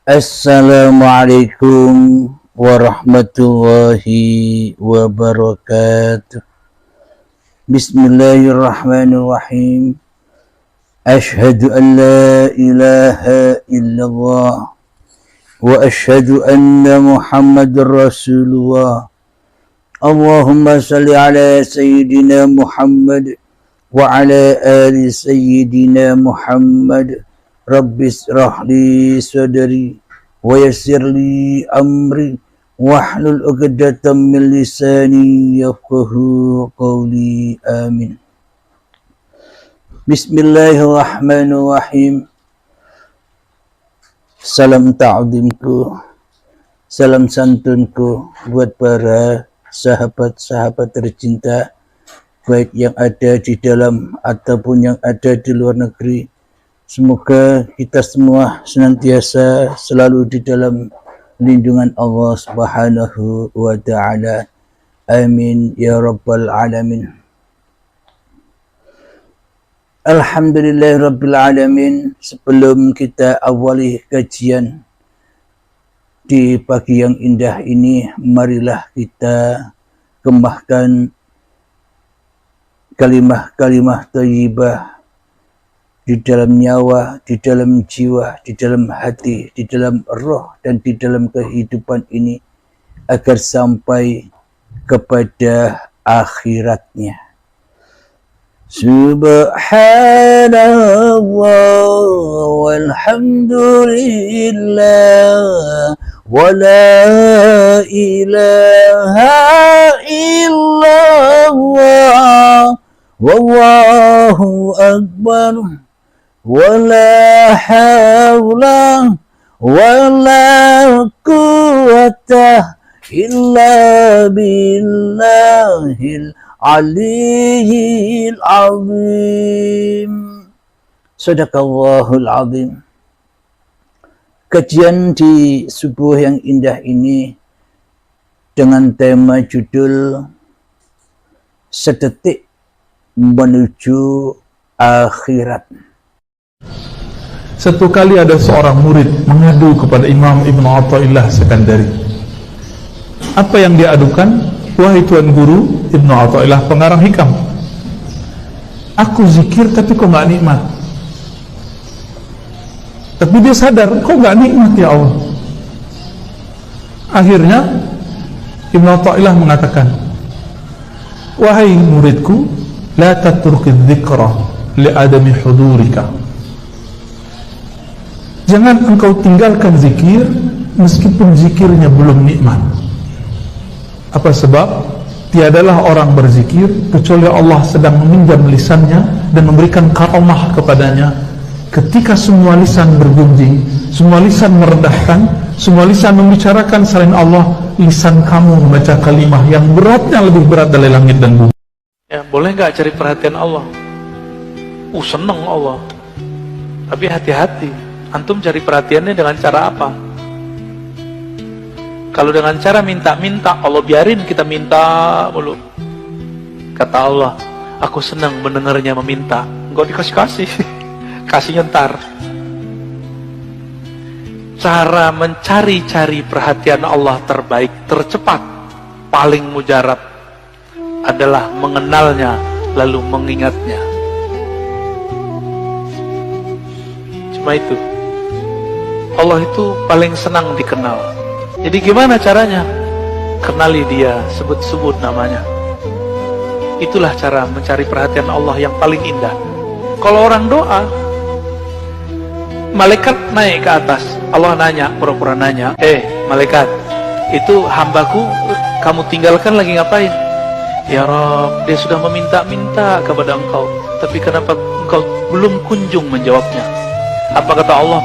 Assalamualaikum warahmatullahi wabarakatuh. Bismillahirrahmanirrahim. Ashhadu an la ilaha illallah wa ashhadu anna Muhammadar Rasulullah. Allahumma salli ala Sayyidina Muhammad wa ala ali Sayyidina Muhammad. Rabbi israh li sadri wa yassir li amri wahlul 'uqdatam min lisani yafqahu qawli. Amin. Bismillahirrahmanirrahim. Salam ta'zimku, salam santunku buat para sahabat-sahabat tercinta, baik yang ada di dalam ataupun yang ada di luar negeri. Semoga kita semua senantiasa selalu di dalam lindungan Allah Subhanahu wa ta'ala. Amin ya rabbal alamin. Alhamdulillah rabbil alamin. Sebelum kita awali kajian di pagi yang indah ini, marilah kita kembangkan kalimah-kalimah thayyibah di dalam nyawa, di dalam jiwa, di dalam hati, di dalam roh, dan di dalam kehidupan ini, agar sampai kepada akhiratnya. Subhanallah walhamdulillah wa la ilaha illallah wallahu akbar. Wala hawla wala quwwata illa billahil aliyyil azim. Sadaqallahul azim. Kajian di subuh yang indah ini dengan tema judul Sedetik Menuju Akhirat. Satu kali ada seorang murid mengadu kepada Imam Ibn Athaillah Sekandari. Apa yang dia adukan? Wahai Tuan Guru, Ibn Athaillah pengarang hikam, aku zikir tapi kok gak nikmat. Tapi dia sadar, kok gak nikmat ya Allah. Akhirnya Ibn Athaillah mengatakan, wahai muridku, la tatrukidz dzikra li adami hudurika. Jangan engkau tinggalkan zikir meskipun zikirnya belum nikmat. Apa sebab? Tiadalah orang berzikir kecuali Allah sedang meminjam lisannya dan memberikan karamah kepadanya. Ketika semua lisan bergunjing, semua lisan merendahkan, semua lisan membicarakan selain Allah, lisan kamu membaca kalimah yang beratnya lebih berat dari langit dan bumi. Ya, boleh nggak cari perhatian Allah? Seneng Allah. Tapi hati-hati. Antum cari perhatiannya dengan cara apa? Kalau dengan cara minta-minta, Allah biarin kita minta mulu. Kata Allah, aku senang mendengarnya meminta. Enggak dikasih-kasih. Kasihnya ntar. Cara mencari-cari perhatian Allah terbaik, tercepat, paling mujarab adalah mengenalnya lalu mengingatnya. Cuma itu. Allah itu paling senang dikenal. Jadi gimana caranya? Kenali dia, sebut-sebut namanya. Itulah cara mencari perhatian Allah yang paling indah. Kalau orang doa, malaikat naik ke atas, Allah nanya, pura-pura nanya, malaikat, itu hambaku kamu tinggalkan lagi ngapain? Ya Rabb, dia sudah meminta-minta kepada engkau, tapi kenapa engkau belum kunjung menjawabnya? Apa kata Allah?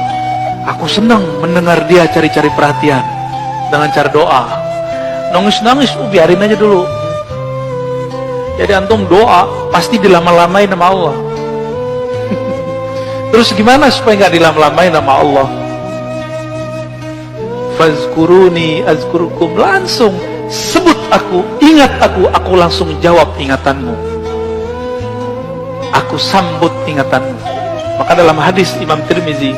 Aku senang mendengar dia cari-cari perhatian dengan cara doa. Nangis-nangis, biarin aja dulu. Jadi antum doa pasti dilama-lamain sama Allah. Terus gimana supaya nggak dilama-lamain sama Allah? Fazkuruni azkurukum, langsung sebut aku, ingat aku langsung jawab ingatanmu. Aku sambut ingatanmu. Maka dalam hadis Imam Tirmizi,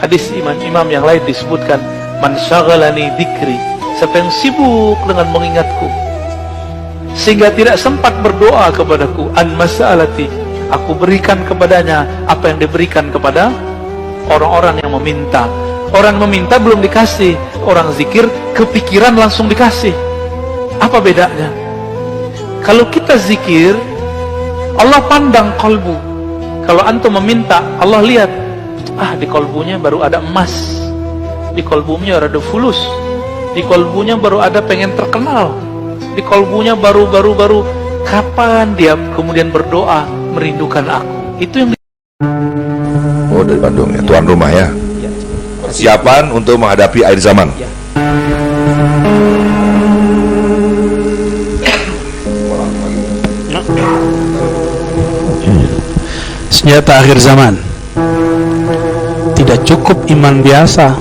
hadis imam-imam yang lain disebutkan, man syaghalani dzikri, siapa yang sibuk dengan mengingatku sehingga tidak sempat berdoa kepadaku, an mas'alati, aku berikan kepadanya apa yang diberikan kepada orang-orang yang meminta. Orang meminta belum dikasih, orang zikir kepikiran langsung dikasih. Apa bedanya? Kalau kita zikir, Allah pandang kolbu. Kalau antum meminta, Allah lihat, di kolbunya baru ada emas, di kolbunya ada fulus, di kolbunya baru ada pengen terkenal, di kolbunya baru kapan dia kemudian berdoa merindukan aku. Itu yang Oh, dari Bandung ya, tuan rumah ya. Persiapan untuk menghadapi akhir zaman. Senjata akhir zaman. Tidak cukup iman biasa,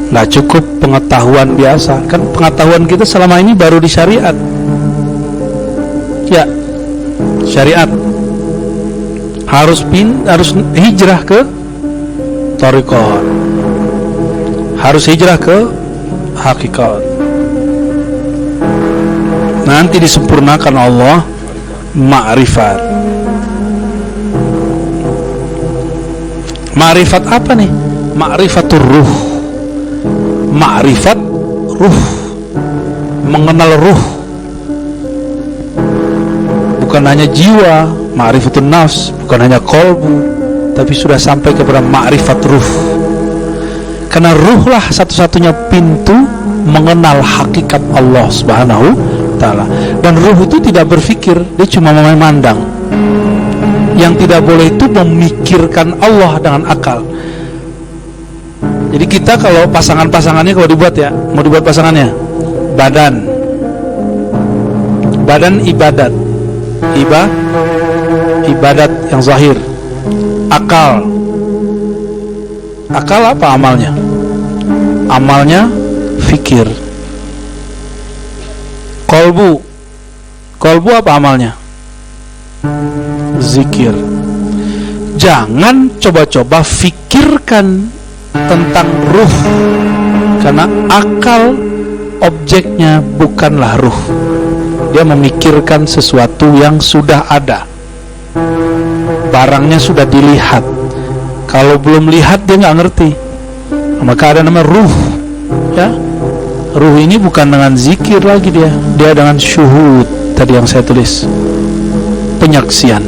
nggak cukup pengetahuan biasa. Kan pengetahuan kita selama ini baru di syariat. Ya, syariat. Harus hijrah ke thariqat, harus hijrah ke hakikat. Nanti disempurnakan Allah ma'rifat. Ma'rifat apa nih? Ma'rifatur ruh. Ma'rifat ruh, mengenal ruh, bukan hanya jiwa. Ma'rifatun nafs, bukan hanya kolbu, tapi sudah sampai kepada ma'rifat ruh. Karena ruhlah satu-satunya pintu mengenal hakikat Allah Subhanahu Ta'ala. Dan ruh itu tidak berpikir, dia cuma memandang. Yang tidak boleh itu memikirkan Allah dengan akal. Jadi kita kalau pasangannya kalau dibuat ya, mau dibuat pasangannya, badan ibadat, ibadat yang zahir, akal apa amalnya? Amalnya fikir. Kolbu apa amalnya? Zikir. Jangan coba-coba fikirkan tentang ruh, karena akal objeknya bukanlah ruh. Dia memikirkan sesuatu yang sudah ada, barangnya sudah dilihat. Kalau belum lihat dia nggak ngerti. Maka ada nama ruh, ya. Ruh ini bukan dengan zikir lagi, dia dengan syuhud tadi yang saya tulis, penyaksian.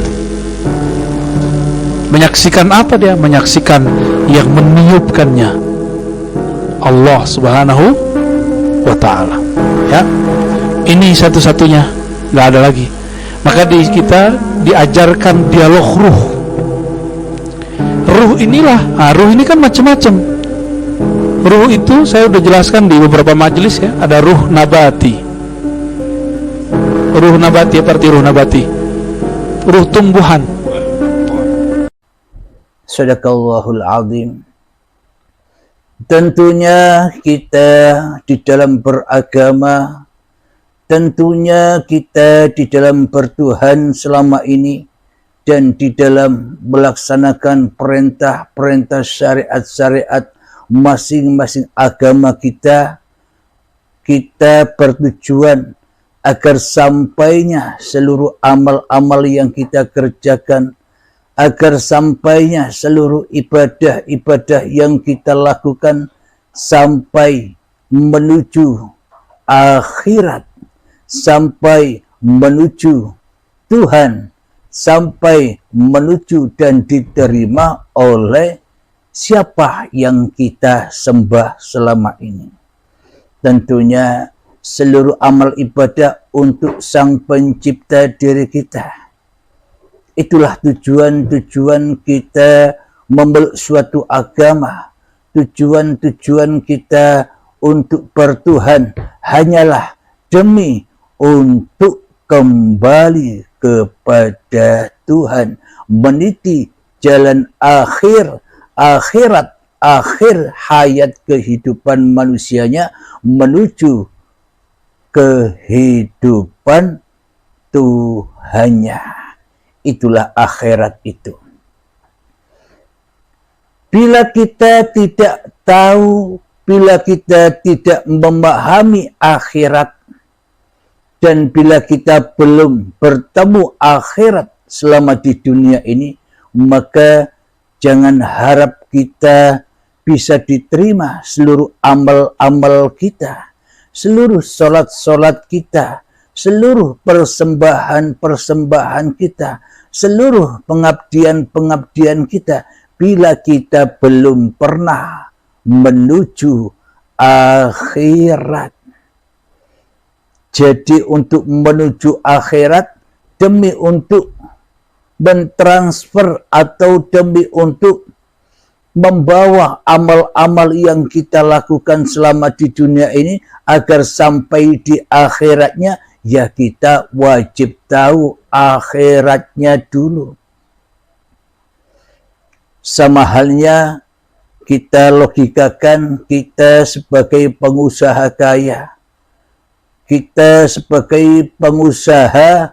Menyaksikan apa dia? Menyaksikan yang meniupkannya, Allah Subhanahu wa Ta'ala. Ya, ini satu-satunya, nggak ada lagi. Maka kita diajarkan dialog ruh. Ruh inilah, ruh ini kan macam-macam. Ruh itu saya udah jelaskan di beberapa majelis ya. Ada ruh nabati. Ruh nabati apa arti ruh nabati? Ruh tumbuhan. Sadaqallahul azim. Tentunya kita di dalam beragama, tentunya kita di dalam bertuhan selama ini, dan di dalam melaksanakan perintah-perintah syariat-syariat masing-masing agama kita bertujuan agar sampainya seluruh amal-amal yang kita kerjakan, agar sampainya seluruh ibadah-ibadah yang kita lakukan sampai menuju akhirat, sampai menuju Tuhan, sampai menuju dan diterima oleh siapa yang kita sembah selama ini. Tentunya seluruh amal ibadah untuk Sang Pencipta diri kita. Itulah tujuan-tujuan kita memeluk suatu agama. Tujuan-tujuan kita untuk bertuhan hanyalah demi untuk kembali kepada Tuhan, meniti jalan akhirat, akhir hayat kehidupan manusianya menuju kehidupan Tuhannya. Itulah akhirat itu. Bila kita tidak tahu, bila kita tidak memahami akhirat, dan bila kita belum bertemu akhirat selama di dunia ini, maka jangan harap kita bisa diterima seluruh amal-amal kita, seluruh solat-solat kita, seluruh persembahan-persembahan kita, seluruh pengabdian-pengabdian kita, bila kita belum pernah menuju akhirat. Jadi untuk menuju akhirat, demi untuk mentransfer atau demi untuk membawa amal-amal yang kita lakukan selama di dunia ini agar sampai di akhiratnya, ya kita wajib tahu akhiratnya dulu. Sama halnya kita logikakan, kita sebagai pengusaha kaya, kita sebagai pengusaha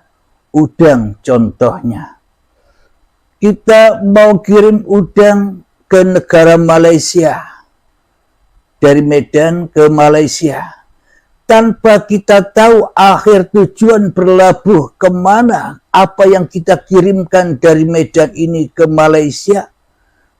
udang contohnya, kita mau kirim udang ke negara Malaysia, dari Medan ke Malaysia, tanpa kita tahu akhir tujuan berlabuh kemana, apa yang kita kirimkan dari Medan ini ke Malaysia,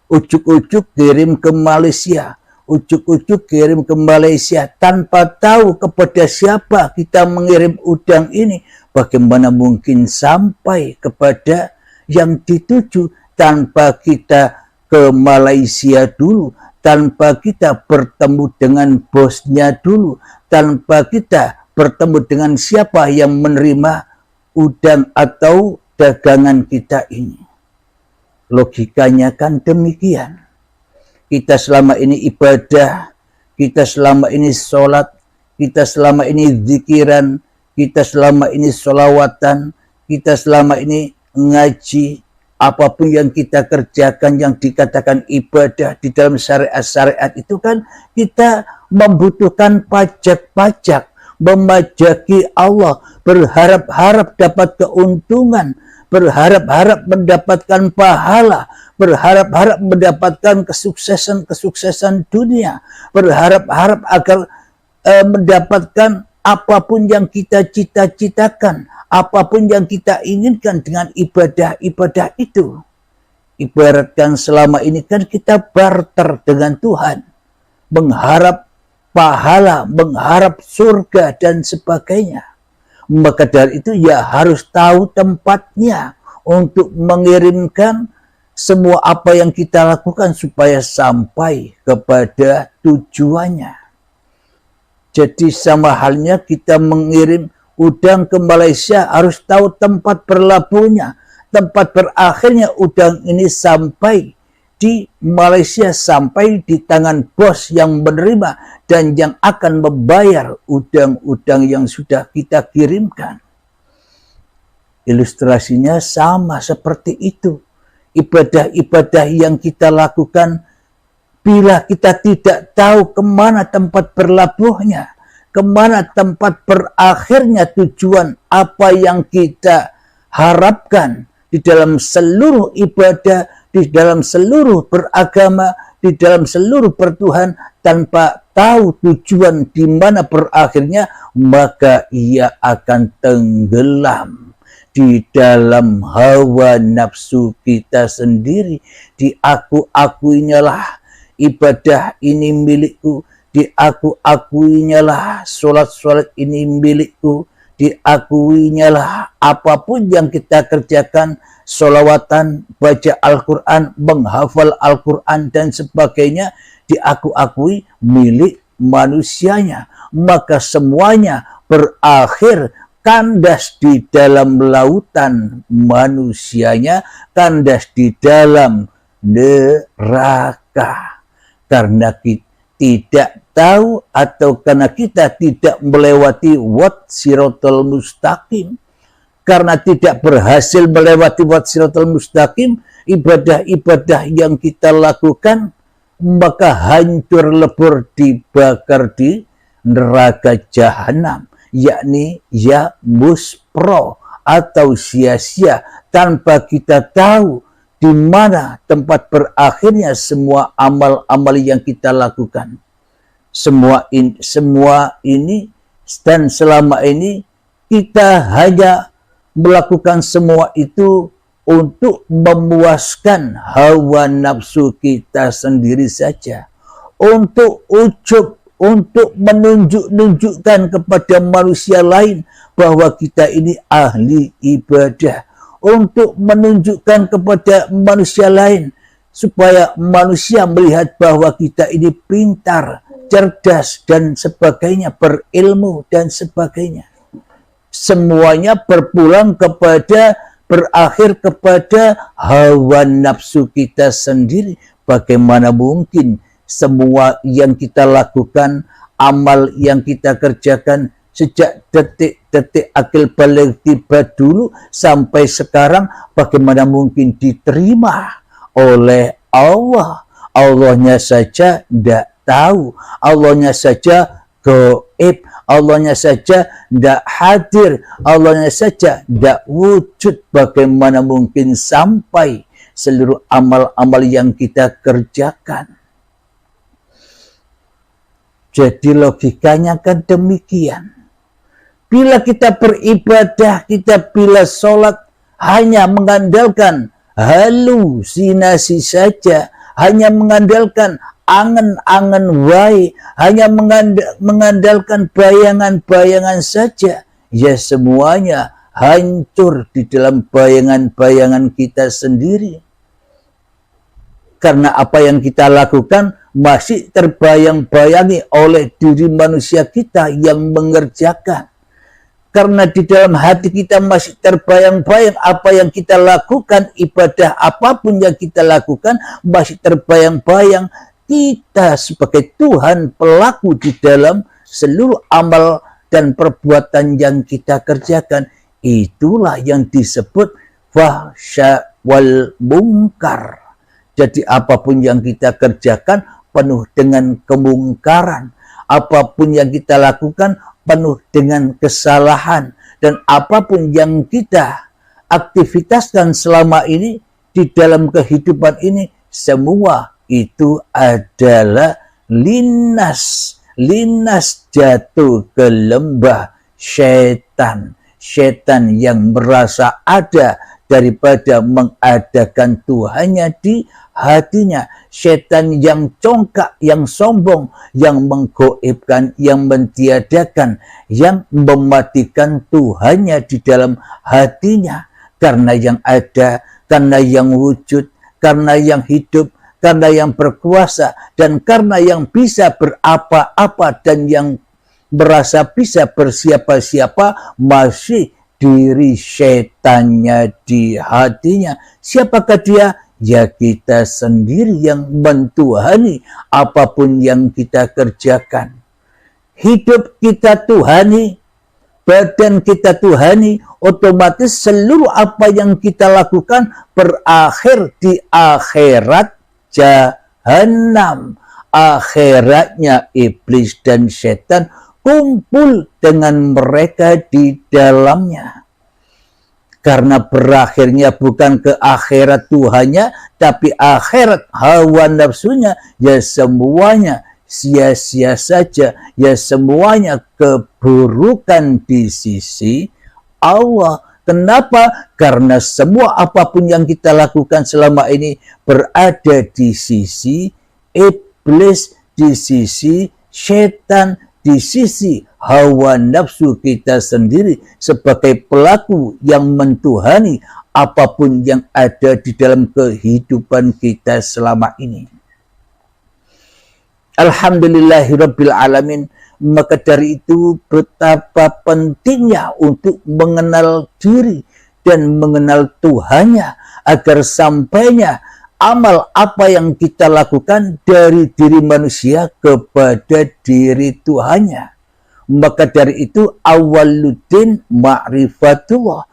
ujuk-ujuk kirim ke Malaysia, ujuk-ujuk kirim ke Malaysia, tanpa tahu kepada siapa kita mengirim udang ini, bagaimana mungkin sampai kepada yang dituju tanpa kita ke Malaysia dulu, tanpa kita bertemu dengan bosnya dulu, tanpa kita bertemu dengan siapa yang menerima udang atau dagangan kita ini. Logikanya kan demikian. Kita selama ini ibadah, kita selama ini sholat, kita selama ini zikiran, kita selama ini sholawatan, kita selama ini ngaji, apapun yang kita kerjakan yang dikatakan ibadah di dalam syariat-syariat itu kan kita membutuhkan pajak-pajak, memajaki Allah, berharap-harap dapat keuntungan, berharap-harap mendapatkan pahala, berharap-harap mendapatkan kesuksesan-kesuksesan dunia, berharap-harap agar mendapatkan apapun yang kita cita-citakan, apapun yang kita inginkan dengan ibadah-ibadah itu. Ibaratkan selama ini kan kita barter dengan Tuhan, mengharap pahala, mengharap surga dan sebagainya. Maka dari itu ya harus tahu tempatnya untuk mengirimkan semua apa yang kita lakukan supaya sampai kepada tujuannya. Jadi sama halnya kita mengirim udang ke Malaysia harus tahu tempat berlabuhnya, tempat berakhirnya udang ini sampai di Malaysia, sampai di tangan bos yang menerima dan yang akan membayar udang-udang yang sudah kita kirimkan. Ilustrasinya sama seperti itu. Ibadah-ibadah yang kita lakukan, bila kita tidak tahu kemana tempat berlabuhnya, kemana tempat berakhirnya tujuan apa yang kita harapkan di dalam seluruh ibadah, di dalam seluruh beragama, di dalam seluruh bertuhan, tanpa tahu tujuan di mana berakhirnya, maka ia akan tenggelam di dalam hawa nafsu kita sendiri. Diaku-akuinya lah ibadah ini milikku, diaku-akuinya lah sholat-sholat ini milikku, diakuinya lah apapun yang kita kerjakan, sholawatan, baca Al-Quran, menghafal Al-Quran dan sebagainya, diaku-akui milik manusianya. Maka semuanya berakhir kandas di dalam lautan manusianya, kandas di dalam neraka. Karena kita tidak tahu atau karena kita tidak melewati siratal mustaqim. Karena tidak berhasil melewati siratal mustaqim, ibadah-ibadah yang kita lakukan maka hancur lebur, dibakar di neraka jahanam, yakni ya muspro atau sia-sia, tanpa kita tahu di mana tempat berakhirnya semua amal-amal yang kita lakukan. Semua ini dan selama ini kita hanya melakukan semua itu untuk memuaskan hawa nafsu kita sendiri saja, untuk ujub, untuk menunjukkan kepada manusia lain bahwa kita ini ahli ibadah, untuk menunjukkan kepada manusia lain supaya manusia melihat bahwa kita ini pintar, cerdas dan sebagainya, berilmu dan sebagainya. Semuanya berakhir kepada hawa nafsu kita sendiri. Bagaimana mungkin semua yang kita lakukan, amal yang kita kerjakan sejak detik-detik akil balik tiba dulu sampai sekarang, bagaimana mungkin diterima oleh Allah? Allahnya saja tidak tahu, Allahnya saja gaib, Allahnya saja tidak hadir, Allahnya saja tidak wujud. Bagaimana mungkin sampai seluruh amal-amal yang kita kerjakan? Jadi logikanya kan demikian. Bila kita beribadah, kita bila sholat hanya mengandalkan halusinasi saja, hanya mengandalkan angan-angan wae, hanya mengandalkan bayangan-bayangan saja, ya semuanya hancur di dalam bayangan-bayangan kita sendiri. Karena apa yang kita lakukan masih terbayang-bayangi oleh diri manusia kita yang mengerjakan. Karena di dalam hati kita masih terbayang-bayang apa yang kita lakukan, ibadah apapun yang kita lakukan masih terbayang-bayang kita sebagai Tuhan pelaku di dalam seluruh amal dan perbuatan yang kita kerjakan. Itulah yang disebut fahsya wal mungkar. Jadi apapun yang kita kerjakan penuh dengan kemungkaran. Apapun yang kita lakukan penuh dengan kesalahan. Dan apapun yang kita aktivitaskan selama ini di dalam kehidupan ini, semua itu adalah linas jatuh ke lembah syaitan yang merasa ada daripada mengadakan Tuhannya di hatinya, syaitan yang congkak, yang sombong, yang menggoibkan, yang mentiadakan, yang mematikan Tuhannya di dalam hatinya. Karena yang ada, karena yang wujud, karena yang hidup, karena yang berkuasa, dan karena yang bisa berapa-apa dan yang merasa bisa bersiapa-siapa, masih diri syaitannya di hatinya. Siapakah dia? Ya kita sendiri yang mentuhani apapun yang kita kerjakan. Hidup kita tuhani, badan kita tuhani, otomatis seluruh apa yang kita lakukan berakhir di akhirat jahanam. Akhiratnya iblis dan setan kumpul dengan mereka di dalamnya. Karena berakhirnya bukan ke akhirat Tuhannya, tapi akhirat hawa nafsunya, ya semuanya sia-sia saja, ya semuanya keburukan di sisi Allah. Kenapa? Karena semua apapun yang kita lakukan selama ini berada di sisi iblis, di sisi setan, di sisi hawa nafsu kita sendiri sebagai pelaku yang mentuhani apapun yang ada di dalam kehidupan kita selama ini. Alhamdulillahirabbil alamin. Maka dari itu betapa pentingnya untuk mengenal diri dan mengenal Tuhannya, agar sampainya amal apa yang kita lakukan dari diri manusia kepada diri Tuhannya. Maka dari itu awaluddin ma'rifatullah.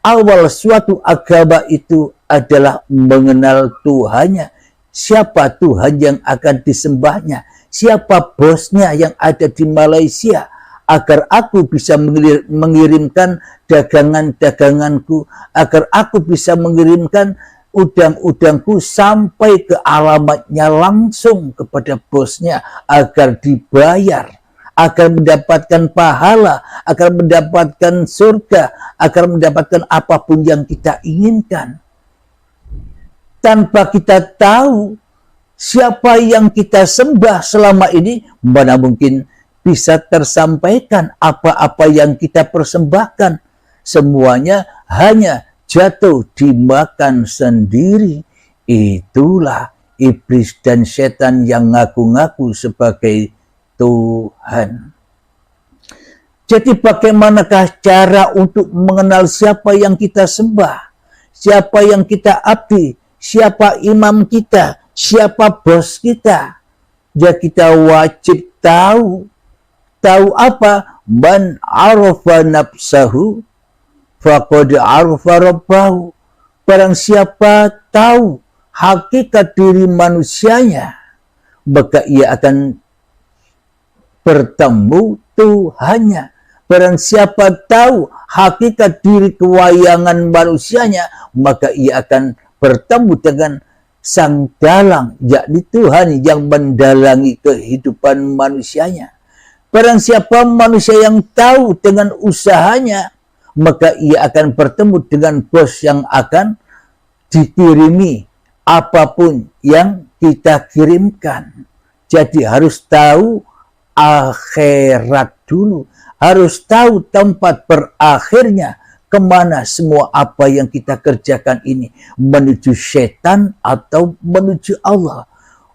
Awal suatu agama itu adalah mengenal Tuhannya. Siapa Tuhan yang akan disembahnya? Siapa bosnya yang ada di Malaysia? Agar aku bisa mengirimkan dagangan-daganganku, agar aku bisa mengirimkan udang-udangku sampai ke alamatnya langsung kepada bosnya agar dibayar, agar mendapatkan pahala, agar mendapatkan surga, agar mendapatkan apapun yang kita inginkan. Tanpa kita tahu siapa yang kita sembah selama ini, mana mungkin bisa tersampaikan apa-apa yang kita persembahkan. Semuanya hanya jatuh dimakan sendiri. Itulah iblis dan setan yang ngaku-ngaku sebagai Tuhan. Jadi bagaimanakah cara untuk mengenal siapa yang kita sembah, siapa yang kita abdi, siapa imam kita, siapa bos kita? Ya kita wajib tahu. Tahu apa? Man arafa nafsahu faqad arafa rabbahu. Barang siapa tahu hakikat diri manusianya, maka ia akan bertemu Tuhannya. Barang siapa tahu hakikat diri kewayangan manusianya, maka ia akan bertemu dengan sang dalang, yakni Tuhan yang mendalangi kehidupan manusianya. Barang siapa manusia yang tahu dengan usahanya, maka ia akan bertemu dengan bos yang akan dikirimi apapun yang kita kirimkan. Jadi harus tahu akhirat dulu, harus tahu tempat berakhirnya, kemana semua apa yang kita kerjakan ini, menuju setan atau menuju Allah,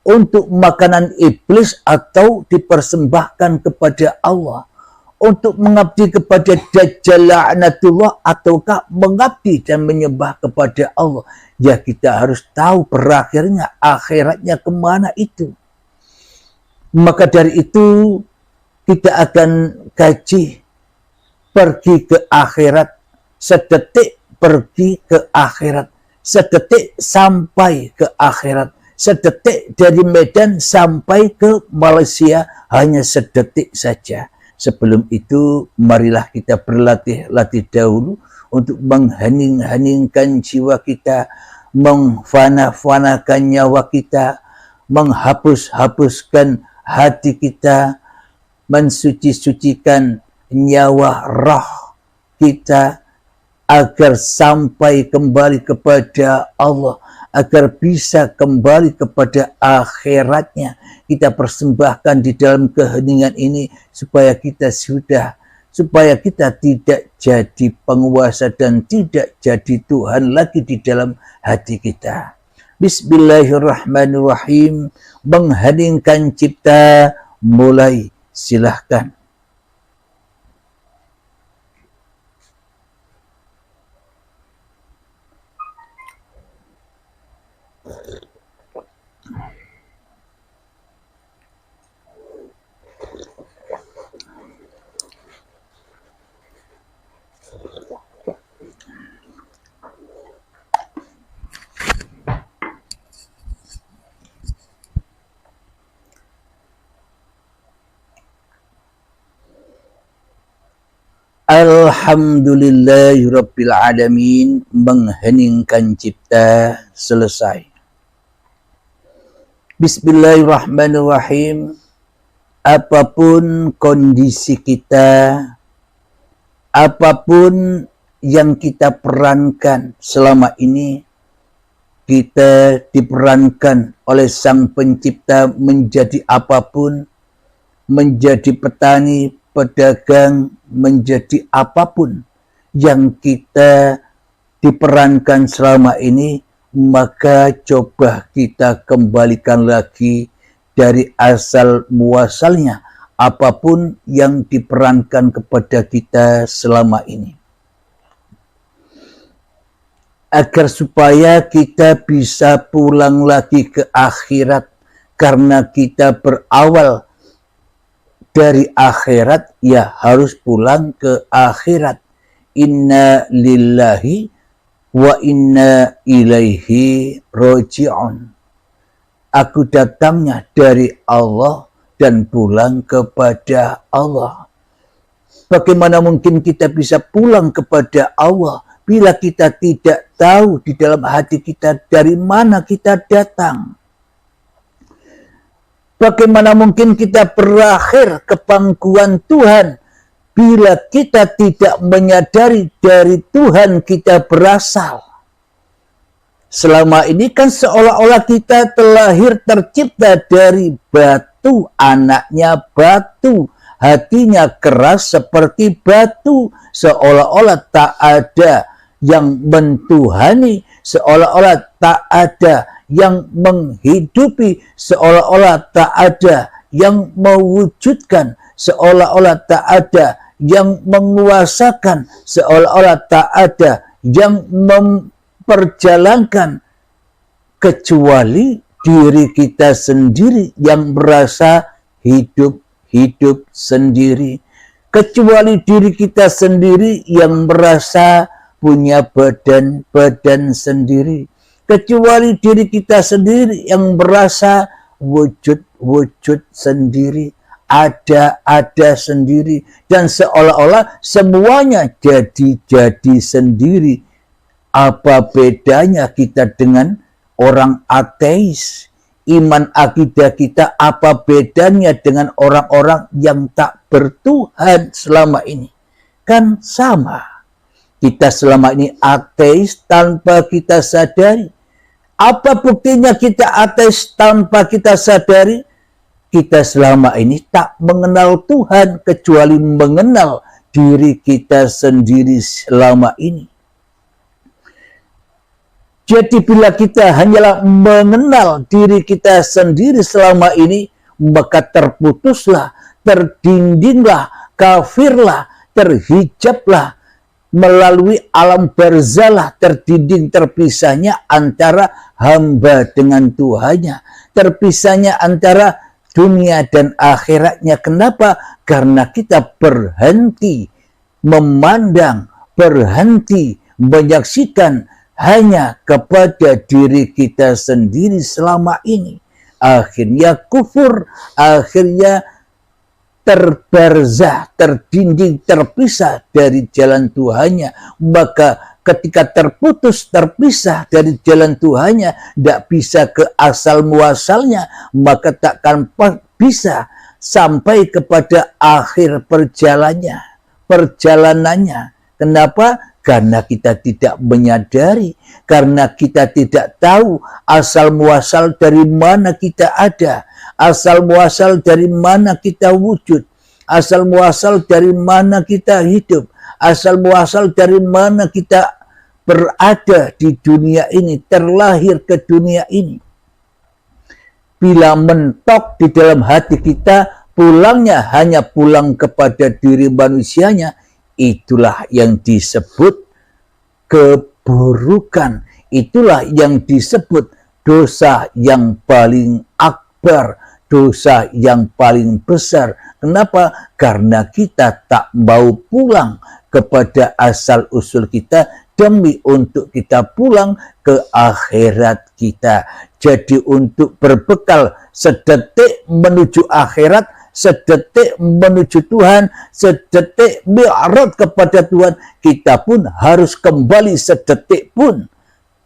untuk makanan iblis atau dipersembahkan kepada Allah, untuk mengabdi kepada Dajjal la'natullah ataukah mengabdi dan menyembah kepada Allah. Ya kita harus tahu berakhirnya, akhiratnya kemana itu. Maka dari itu kita akan kaji pergi ke akhirat, sedetik pergi ke akhirat, sedetik sampai ke akhirat, sedetik dari Medan sampai ke Malaysia hanya sedetik saja. Sebelum itu marilah kita berlatih-latih dahulu untuk menghening-heningkan jiwa kita, mengfana-fanakan nyawa kita, menghapus-hapuskan hati kita, mensuci-sucikan nyawa roh kita agar sampai kembali kepada Allah, agar bisa kembali kepada akhiratnya. Kita persembahkan di dalam keheningan ini supaya kita tidak jadi penguasa dan tidak jadi Tuhan lagi di dalam hati kita. Bismillahirrahmanirrahim. Mengheningkan cipta, mulai, silahkan. Alhamdulillahirabbil alamin. Mengheningkan cipta, selesai. Bismillahirrahmanirrahim. Apapun kondisi kita, apapun yang kita perankan selama ini, kita diperankan oleh Sang Pencipta menjadi apapun, menjadi petani, pedagang, menjadi apapun yang kita diperankan selama ini, maka coba kita kembalikan lagi dari asal muasalnya apapun yang diperankan kepada kita selama ini, agar supaya kita bisa pulang lagi ke akhirat, karena kita berawal dari akhirat, ya harus pulang ke akhirat. Inna lillahi wa inna ilaihi roji'un. Aku datangnya dari Allah dan pulang kepada Allah. Bagaimana mungkin kita bisa pulang kepada Allah bila kita tidak tahu di dalam hati kita dari mana kita datang. Bagaimana mungkin kita berakhir ke pangkuan Tuhan bila kita tidak menyadari dari Tuhan kita berasal? Selama ini kan seolah-olah kita terlahir tercipta dari batu, anaknya batu, hatinya keras seperti batu, seolah-olah tak ada yang mentuhani, seolah-olah tak ada yang menghidupi, seolah-olah tak ada yang mewujudkan, seolah-olah tak ada yang menguasakan, seolah-olah tak ada yang memperjalankan, kecuali diri kita sendiri yang merasa hidup sendiri, kecuali diri kita sendiri yang merasa punya badan sendiri, kecuali diri kita sendiri yang merasa wujud sendiri, ada sendiri, dan seolah-olah semuanya jadi sendiri. Apa bedanya kita dengan orang ateis? Iman akidah kita apa bedanya dengan orang-orang yang tak bertuhan selama ini? Kan sama. Kita selama ini ateis tanpa kita sadari. Apa buktinya kita ateis tanpa kita sadari? Kita selama ini tak mengenal Tuhan kecuali mengenal diri kita sendiri selama ini. Jadi bila kita hanyalah mengenal diri kita sendiri selama ini, maka terputuslah, terdindinglah, kafirlah, terhijablah, melalui alam barzah, terdinding terpisahnya antara hamba dengan Tuhannya, terpisahnya antara dunia dan akhiratnya. Kenapa? Karena kita berhenti memandang, berhenti menyaksikan hanya kepada diri kita sendiri selama ini. Akhirnya kufur, akhirnya terbarzah, terdinding, terpisah dari jalan Tuhannya. Maka ketika terputus, terpisah dari jalan Tuhannya, tidak bisa ke asal muasalnya, maka takkan bisa sampai kepada akhir perjalanannya. Kenapa? Karena kita tidak menyadari, karena kita tidak tahu asal muasal dari mana kita ada, asal muasal dari mana kita wujud, asal muasal dari mana kita hidup, asal muasal dari mana kita berada di dunia ini, terlahir ke dunia ini. Bila mentok di dalam hati kita, pulangnya hanya pulang kepada diri manusianya, itulah yang disebut keburukan, itulah yang disebut dosa yang paling akbar, dosa yang paling besar. Kenapa? Karena kita tak mau pulang kepada asal usul kita demi untuk kita pulang ke akhirat kita. Jadi untuk berbekal sedetik menuju akhirat, sedetik menuju Tuhan, sedetik mi'raj kepada Tuhan, kita pun harus kembali sedetik pun.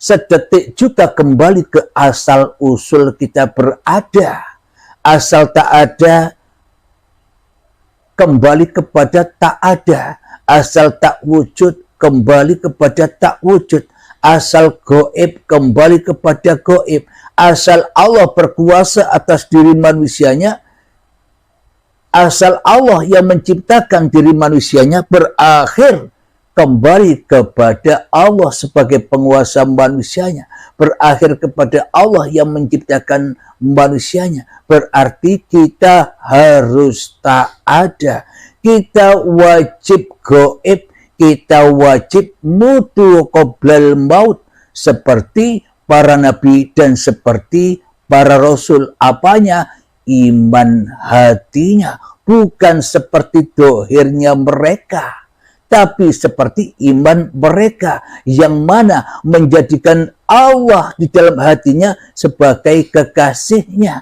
Sedetik juga kembali ke asal usul kita berada. Asal tak ada, kembali kepada tak ada. Asal tak wujud, kembali kepada tak wujud. Asal goib, kembali kepada goib. Asal Allah berkuasa atas diri manusianya, asal Allah yang menciptakan diri manusianya, berakhir kembali kepada Allah sebagai penguasa manusianya, berakhir kepada Allah yang menciptakan manusianya. Berarti kita harus tak ada, kita wajib goib, kita wajib mutu qoblal maut, seperti para nabi dan seperti para rasul. Apanya? Iman hatinya, bukan seperti dohirnya mereka, tapi seperti iman mereka yang mana menjadikan Allah di dalam hatinya sebagai kekasihnya,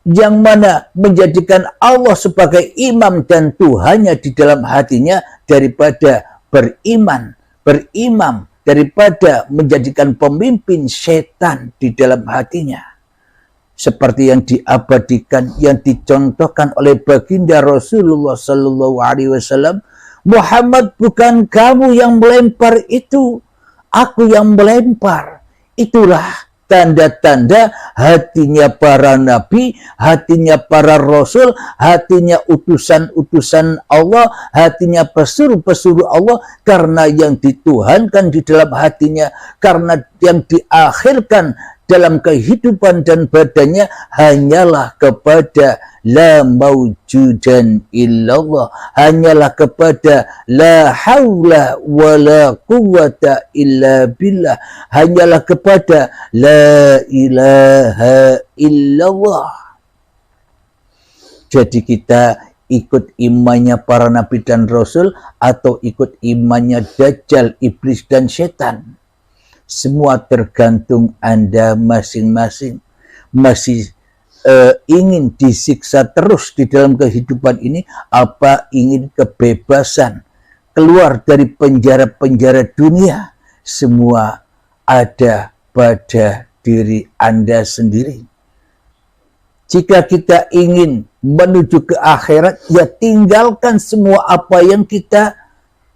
yang mana menjadikan Allah sebagai imam dan Tuhannya di dalam hatinya, daripada beriman berimam daripada menjadikan pemimpin setan di dalam hatinya. Seperti yang diabadikan, yang dicontohkan oleh baginda Rasulullah Sallallahu Alaihi Wasallam, Muhammad, bukan kamu yang melempar itu, aku yang melempar. Itulah tanda-tanda hatinya para nabi, hatinya para rasul, hatinya utusan-utusan Allah, hatinya pesuruh-pesuruh Allah, karena yang dituhankan di dalam hatinya, karena yang diakhirkan dalam kehidupan dan badannya hanyalah kepada la mawjudan illallah, hanyalah kepada la haula wa la quwwata illa billah, hanyalah kepada la ilaha illallah. Jadi kita ikut imannya para nabi dan rasul atau ikut imannya dajjal, iblis dan setan, semua tergantung Anda masing-masing. Masih ingin disiksa terus di dalam kehidupan ini, apa ingin kebebasan, keluar dari penjara-penjara dunia? Semua ada pada diri Anda sendiri. Jika kita ingin menuju ke akhirat, ya tinggalkan semua apa yang kita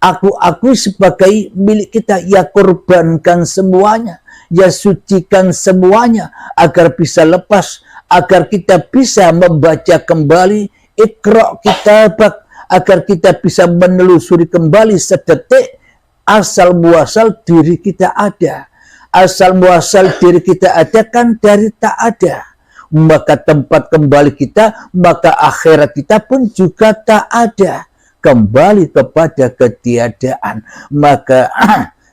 aku sebagai milik kita, ya korbankan semuanya, ya sucikan semuanya agar bisa lepas, agar kita bisa membaca kembali Iqra kitabak, agar kita bisa menelusuri kembali sedetik asal muasal diri kita ada. Asal muasal diri kita ada kan dari tak ada. Maka tempat kembali kita, maka akhirat kita pun juga tak ada. Kembali kepada ketiadaan. Maka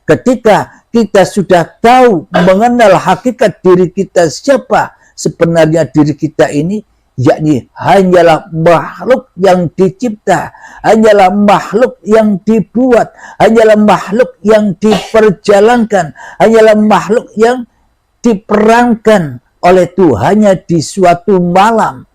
ketika kita sudah tahu, mengenal hakikat diri kita, siapa sebenarnya diri kita ini, yakni hanyalah makhluk yang dicipta, hanyalah makhluk yang dibuat, hanyalah makhluk yang diperjalankan, hanyalah makhluk yang diperankan oleh Tuhannya di suatu malam.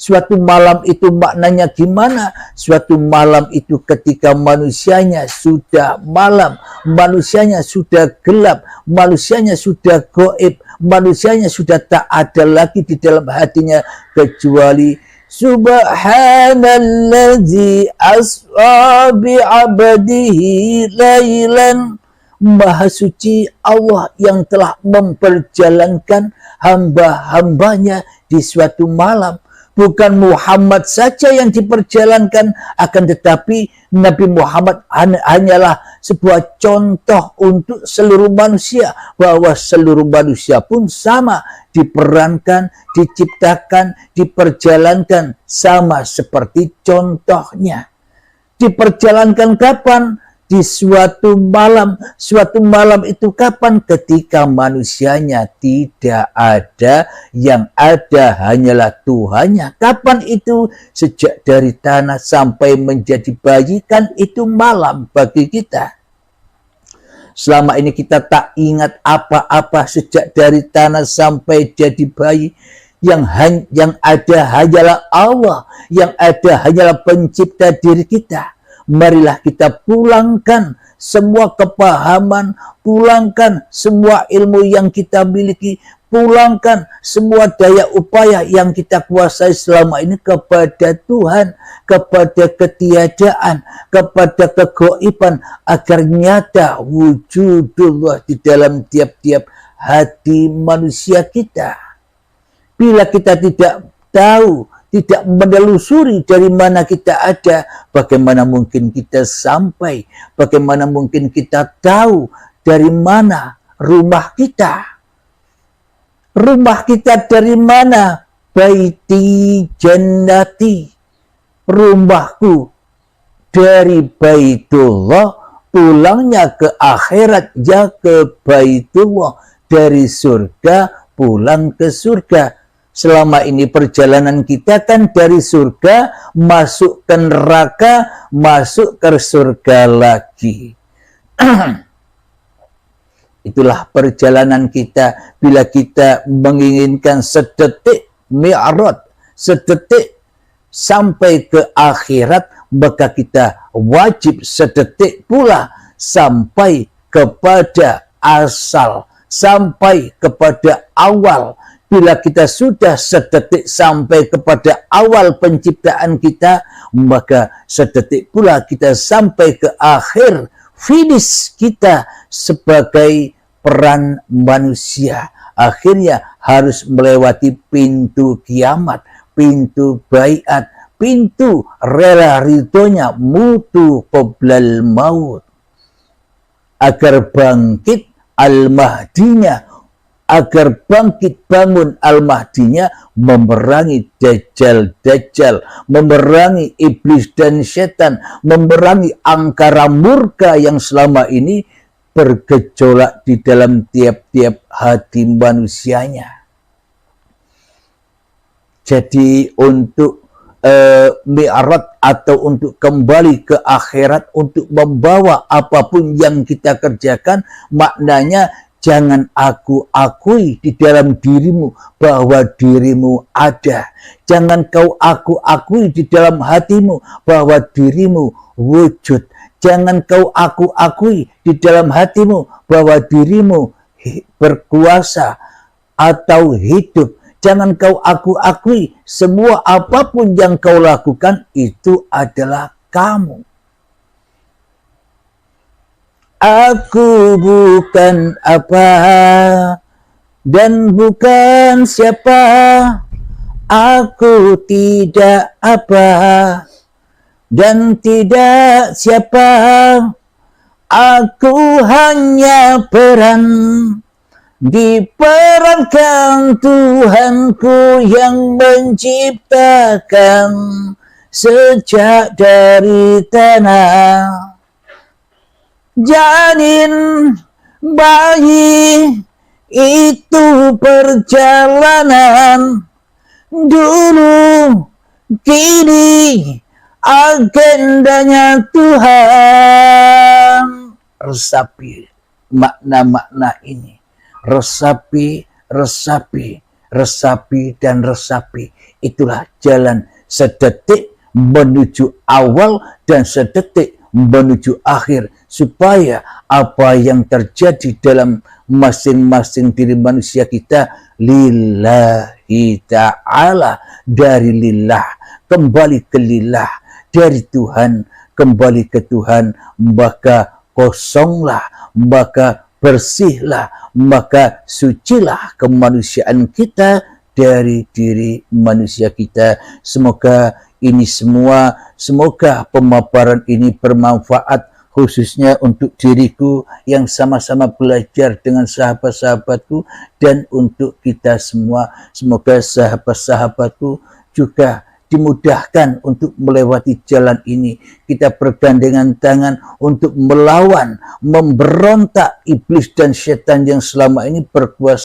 Suatu malam itu maknanya gimana? Suatu malam itu ketika manusianya sudah malam, manusianya sudah gelap, manusianya sudah gaib, manusianya sudah tak ada lagi di dalam hatinya kecuali Subhanalladzi asra bi'abdihi lailan. Maha suci Allah yang telah memperjalankan hamba-hambanya di suatu malam. Bukan Muhammad saja yang diperjalankan, akan tetapi Nabi Muhammad hanyalah sebuah contoh untuk seluruh manusia, bahwa seluruh manusia pun sama diperankan, diciptakan, diperjalankan sama seperti contohnya. Diperjalankan kapan? Di suatu malam. Suatu malam itu kapan? Ketika manusianya tidak ada, yang ada hanyalah Tuhannya. Kapan itu? Sejak dari tanah sampai menjadi bayi, kan itu malam bagi kita. Selama ini kita tak ingat apa-apa sejak dari tanah sampai jadi bayi. Yang ada hanyalah Allah, yang ada hanyalah pencipta diri kita. Marilah kita pulangkan semua kepahaman, pulangkan semua ilmu yang kita miliki, pulangkan semua daya upaya yang kita kuasai selama ini kepada Tuhan, kepada ketiadaan, kepada kegaiban, agar nyata wujudullah di dalam tiap-tiap hati manusia kita. Bila kita tidak tahu, tidak menelusuri dari mana kita ada, bagaimana mungkin kita sampai, bagaimana mungkin kita tahu dari mana rumah kita. Rumah kita dari mana? Baiti jannati, rumahku dari Baitullah, pulangnya ke akhirat ya ke Baitullah, dari surga pulang ke surga. Selama ini perjalanan kita kan dari surga masuk ke neraka, masuk ke surga lagi. Itulah perjalanan kita. Bila kita menginginkan sedetik mi'raj, sedetik sampai ke akhirat, maka kita wajib sedetik pula sampai kepada asal, sampai kepada awal. Bila kita sudah sedetik sampai kepada awal penciptaan kita, maka sedetik pula kita sampai ke akhir finish kita sebagai peran manusia. Akhirnya harus melewati pintu kiamat, pintu baiat, pintu rela ridhonya mutu qoblal maut, agar bangkit al-mahdinya, agar bangkit bangun al-mahdinya, memerangi dajjal-dajjal, memerangi iblis dan setan, memerangi angkara murka yang selama ini bergejolak di dalam tiap-tiap hati manusianya. Jadi untuk mi'raj atau untuk kembali ke akhirat, untuk membawa apapun yang kita kerjakan, maknanya jangan aku akui di dalam dirimu bahwa dirimu ada. Jangan kau aku akui di dalam hatimu bahwa dirimu wujud. Jangan kau aku akui di dalam hatimu bahwa dirimu berkuasa atau hidup. Jangan kau aku akui semua apapun yang kau lakukan itu adalah kamu. Aku bukan apa dan bukan siapa. Aku tidak apa dan tidak siapa. Aku hanya peran diperankan Tuhanku yang menciptakan sejak dari tanah. Janin bayi itu perjalanan dulu, kini agendanya Tuhan. Resapi makna-makna ini. Resapi, resapi, resapi, dan resapi. Itulah jalan sedetik menuju awal dan sedetik menuju akhir, supaya apa yang terjadi dalam masing-masing diri manusia kita lillahi ta'ala, dari lillah kembali ke lillah, dari Tuhan kembali ke Tuhan, maka kosonglah, maka bersihlah, maka sucilah kemanusiaan kita dari diri manusia kita. Semoga ini semua, semoga pemaparan ini bermanfaat khususnya untuk diriku yang sama-sama belajar dengan sahabat-sahabatku, dan untuk kita semua. Semoga sahabat-sahabatku juga dimudahkan untuk melewati jalan ini. Kita bergandengan tangan untuk melawan, memberontak iblis dan setan yang selama ini berkuasa